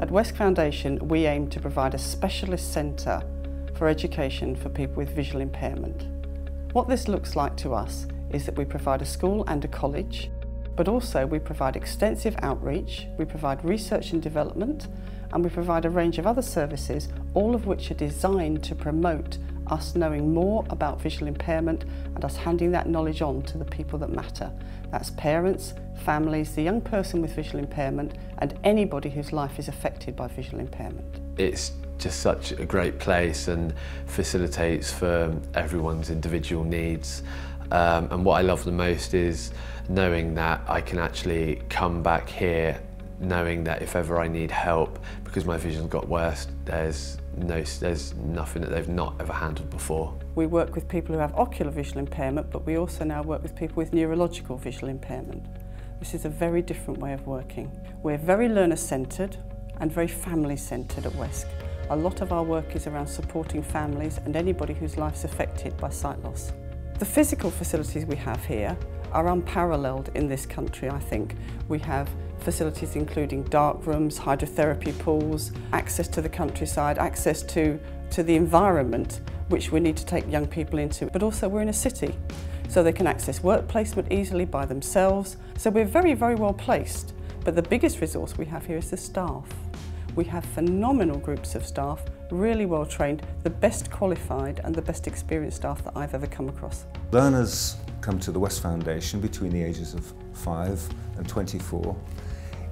At WESC Foundation, we aim to provide a specialist centre for education for people with visual impairment. What this looks like to us is that we provide a school and a college, but also we provide extensive outreach, we provide research and development, and we provide a range of other services, all of which are designed to promote us knowing more about visual impairment and us handing that knowledge on to the people that matter. That's parents, families, the young person with visual impairment, and anybody whose life is affected by visual impairment. It's just such a great place and facilitates for everyone's individual needs. And what I love the most is knowing that I can actually come back here knowing that if ever I need help, because my vision's got worse, there's nothing that they've not ever handled before. We work with people who have ocular visual impairment, but we also now work with people with neurological visual impairment. This is a very different way of working. We're very learner-centred and very family-centred at WESC. A lot of our work is around supporting families and anybody whose life's affected by sight loss. The physical facilities we have here are unparalleled in this country, I think. We have facilities including dark rooms, hydrotherapy pools, access to the countryside, access to the environment which we need to take young people into. But also we're in a city, so they can access work placement easily by themselves. So we're very, very well placed. But the biggest resource we have here is the staff. We have phenomenal groups of staff, really well trained, the best qualified and the best experienced staff that I've ever come across. Learners come to the WESC Foundation between the ages of 5 and 24.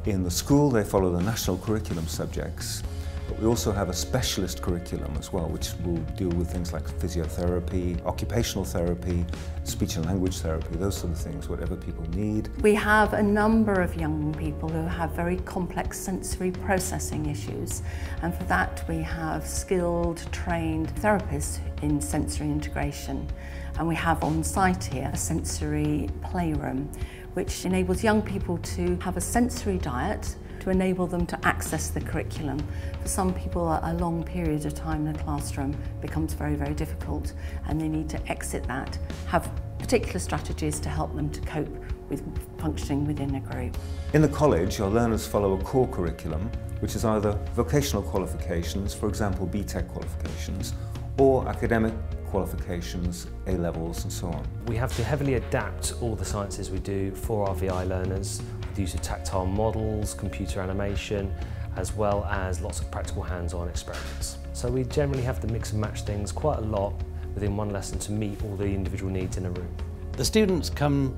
In the school they follow the national curriculum subjects, but we also have a specialist curriculum as well, which will deal with things like physiotherapy, occupational therapy, speech and language therapy, those sort of things, whatever people need. We have a number of young people who have very complex sensory processing issues, and for that we have skilled, trained therapists in sensory integration. And we have on site here a sensory playroom, which enables young people to have a sensory diet to enable them to access the curriculum. For some people, a long period of time in a classroom becomes very, very difficult, and they need to exit that, have particular strategies to help them to cope with functioning within a group. In the college, our learners follow a core curriculum, which is either vocational qualifications, for example BTEC qualifications, or academic qualifications, A-levels and so on. We have to heavily adapt all the sciences we do for our VI learners with the use of tactile models, computer animation, as well as lots of practical hands-on experiments. So we generally have to mix and match things quite a lot within one lesson to meet all the individual needs in a room. The students come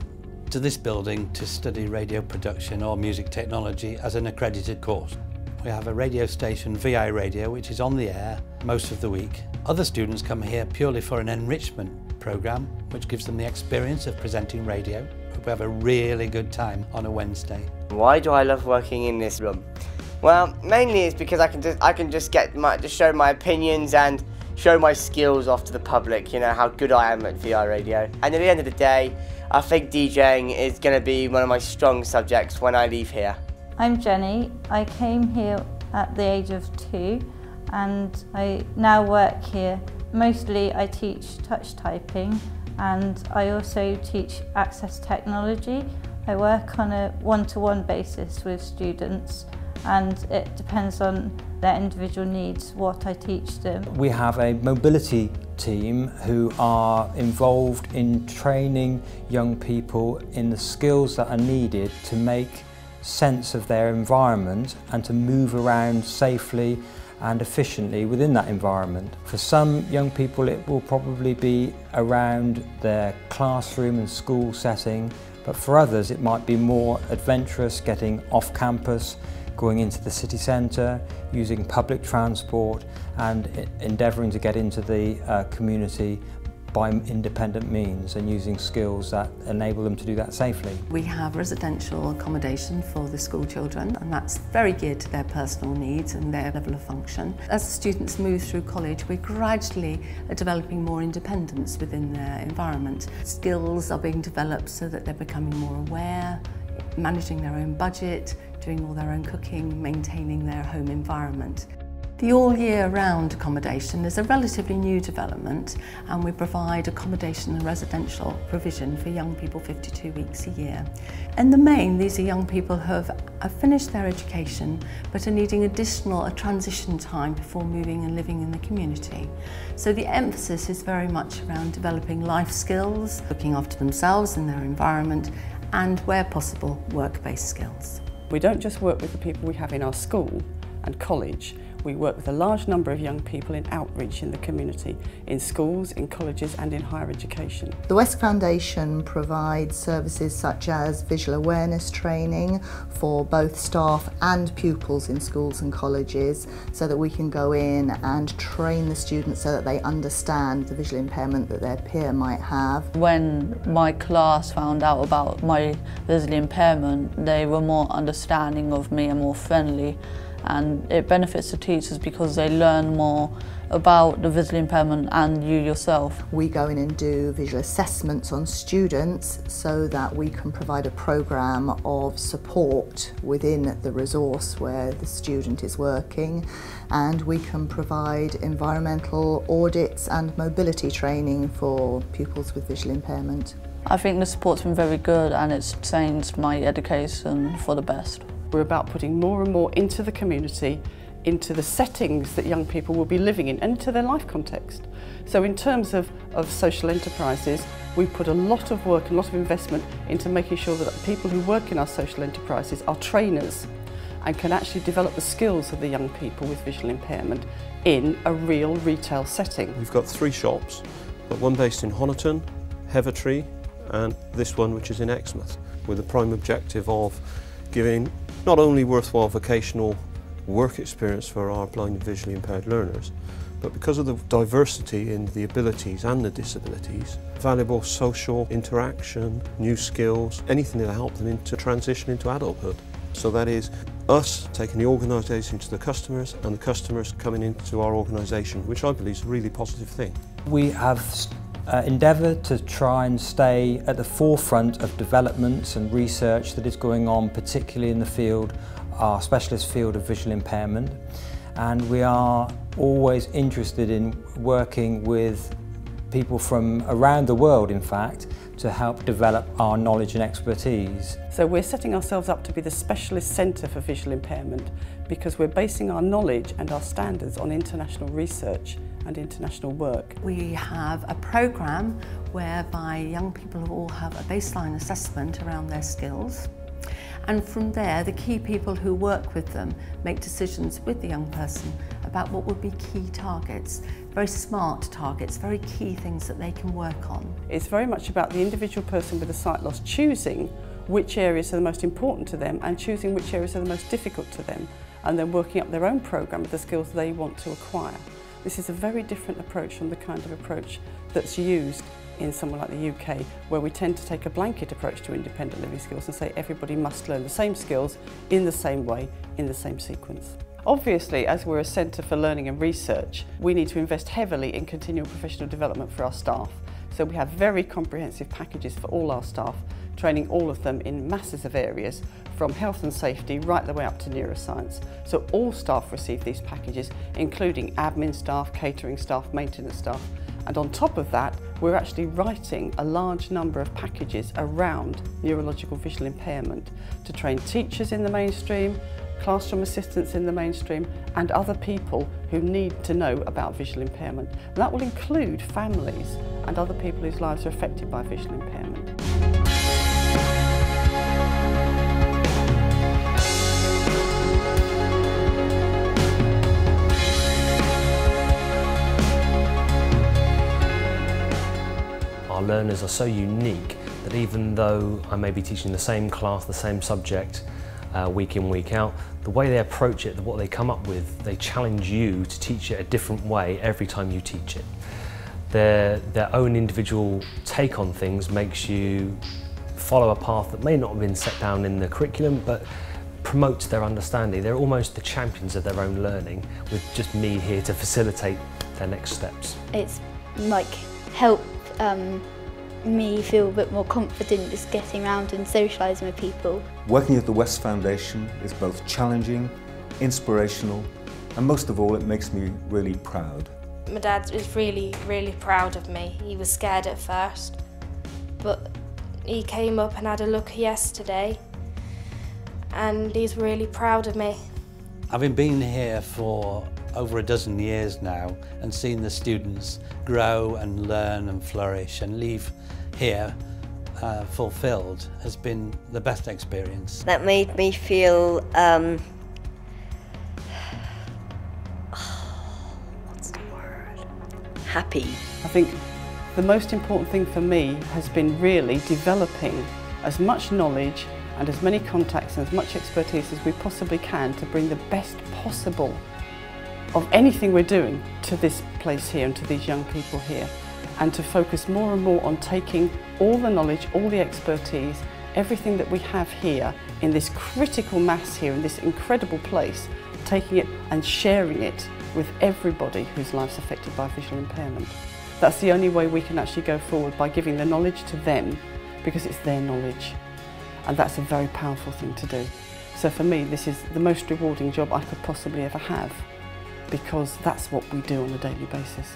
to this building to study radio production or music technology as an accredited course. We have a radio station, VI Radio, which is on the air most of the week. Other students come here purely for an enrichment programme, which gives them the experience of presenting radio. We have a really good time on a Wednesday. Why do I love working in this room? Well, mainly it's because I can just show my opinions and show my skills off to the public, you know, how good I am at VI Radio. And at the end of the day, I think DJing is going to be one of my strong subjects when I leave here. I'm Jenny. I came here at the age of 2 and I now work here. Mostly I teach touch typing and I also teach access technology. I work on a one-to-one basis with students and it depends on their individual needs what I teach them. We have a mobility team who are involved in training young people in the skills that are needed to make sense of their environment and to move around safely and efficiently within that environment. For some young people it will probably be around their classroom and school setting, but for others it might be more adventurous, getting off campus, going into the city centre, using public transport and endeavouring to get into the community by independent means and using skills that enable them to do that safely. We have residential accommodation for the school children, and that's very geared to their personal needs and their level of function. As the students move through college, we're gradually developing more independence within their environment. Skills are being developed so that they're becoming more aware, managing their own budget, doing all their own cooking, maintaining their home environment. The all-year-round accommodation is a relatively new development, and we provide accommodation and residential provision for young people 52 weeks a year. In the main, these are young people who have finished their education but are needing a transition time before moving and living in the community. So the emphasis is very much around developing life skills, looking after themselves and their environment, and where possible, work-based skills. We don't just work with the people we have in our school and college. We work with a large number of young people in outreach in the community, in schools, in colleges and in higher education. The WESC Foundation provides services such as visual awareness training for both staff and pupils in schools and colleges, so that we can go in and train the students so that they understand the visual impairment that their peer might have. When my class found out about my visual impairment, they were more understanding of me and more friendly. And it benefits the teachers because they learn more about the visual impairment and you yourself. We go in and do visual assessments on students so that we can provide a programme of support within the resource where the student is working, and we can provide environmental audits and mobility training for pupils with visual impairment. I think the support's been very good and it's changed my education for the best. We're about putting more and more into the community, into the settings that young people will be living in and into their life context. So in terms of social enterprises, we put a lot of work and a lot of investment into making sure that people who work in our social enterprises are trainers and can actually develop the skills of the young people with visual impairment in a real retail setting. We've got 3 shops, but one based in Honiton, Hevertree and this one which is in Exmouth, with the prime objective of giving not only worthwhile vocational work experience for our blind and visually impaired learners, but because of the diversity in the abilities and the disabilities, valuable social interaction, new skills, anything to help them to transition into adulthood. So that is us taking the organisation to the customers and the customers coming into our organisation, which I believe is a really positive thing. We have endeavoured to try and stay at the forefront of developments and research that is going on, particularly in the field, our specialist field of visual impairment. And we are always interested in working with people from around the world, in fact, to help develop our knowledge and expertise. So we're setting ourselves up to be the specialist centre for visual impairment because we're basing our knowledge and our standards on international research and international work. We have a programme whereby young people all have a baseline assessment around their skills, and from there the key people who work with them make decisions with the young person about what would be key targets, very smart targets, very key things that they can work on. It's very much about the individual person with a sight loss choosing which areas are the most important to them and choosing which areas are the most difficult to them, and then working up their own programme with the skills they want to acquire. This is a very different approach from the kind of approach that's used in somewhere like the UK, where we tend to take a blanket approach to independent living skills and say everybody must learn the same skills in the same way, in the same sequence. Obviously, as we're a centre for learning and research, we need to invest heavily in continual professional development for our staff. So we have very comprehensive packages for all our staff, training all of them in masses of areas, from health and safety right the way up to neuroscience. So all staff receive these packages, including admin staff, catering staff, maintenance staff. And on top of that, we're actually writing a large number of packages around neurological visual impairment to train teachers in the mainstream, classroom assistants in the mainstream, and other people who need to know about visual impairment. And that will include families and other people whose lives are affected by visual impairment. Our learners are so unique that even though I may be teaching the same class, the same subject, week in, week out, the way they approach it, what they come up with, they challenge you to teach it a different way every time you teach it. Their own individual take on things makes you follow a path that may not have been set down in the curriculum, but promotes their understanding. They're almost the champions of their own learning, with just me here to facilitate their next steps. It's like help me feel a bit more confident just getting around and socialising with people. Working at the WESC Foundation is both challenging, inspirational And most of all, it makes me really proud. My dad was really, really proud of me. He was scared at first, but he came up and had a look yesterday, and he's really proud of me. Having been here for over a dozen years now and seen the students grow and learn and flourish and leave here fulfilled has been the best experience. That made me feel what's the word? Happy. I think the most important thing for me has been really developing as much knowledge and as many contacts and as much expertise as we possibly can to bring the best possible of anything we're doing to this place here and to these young people here, and to focus more and more on taking all the knowledge, all the expertise, everything that we have here in this critical mass here in this incredible place, taking it and sharing it with everybody whose life's affected by visual impairment. That's the only way we can actually go forward, by giving the knowledge to them, because it's their knowledge. And that's a very powerful thing to do. So for me, this is the most rewarding job I could possibly ever have, because that's what we do on a daily basis.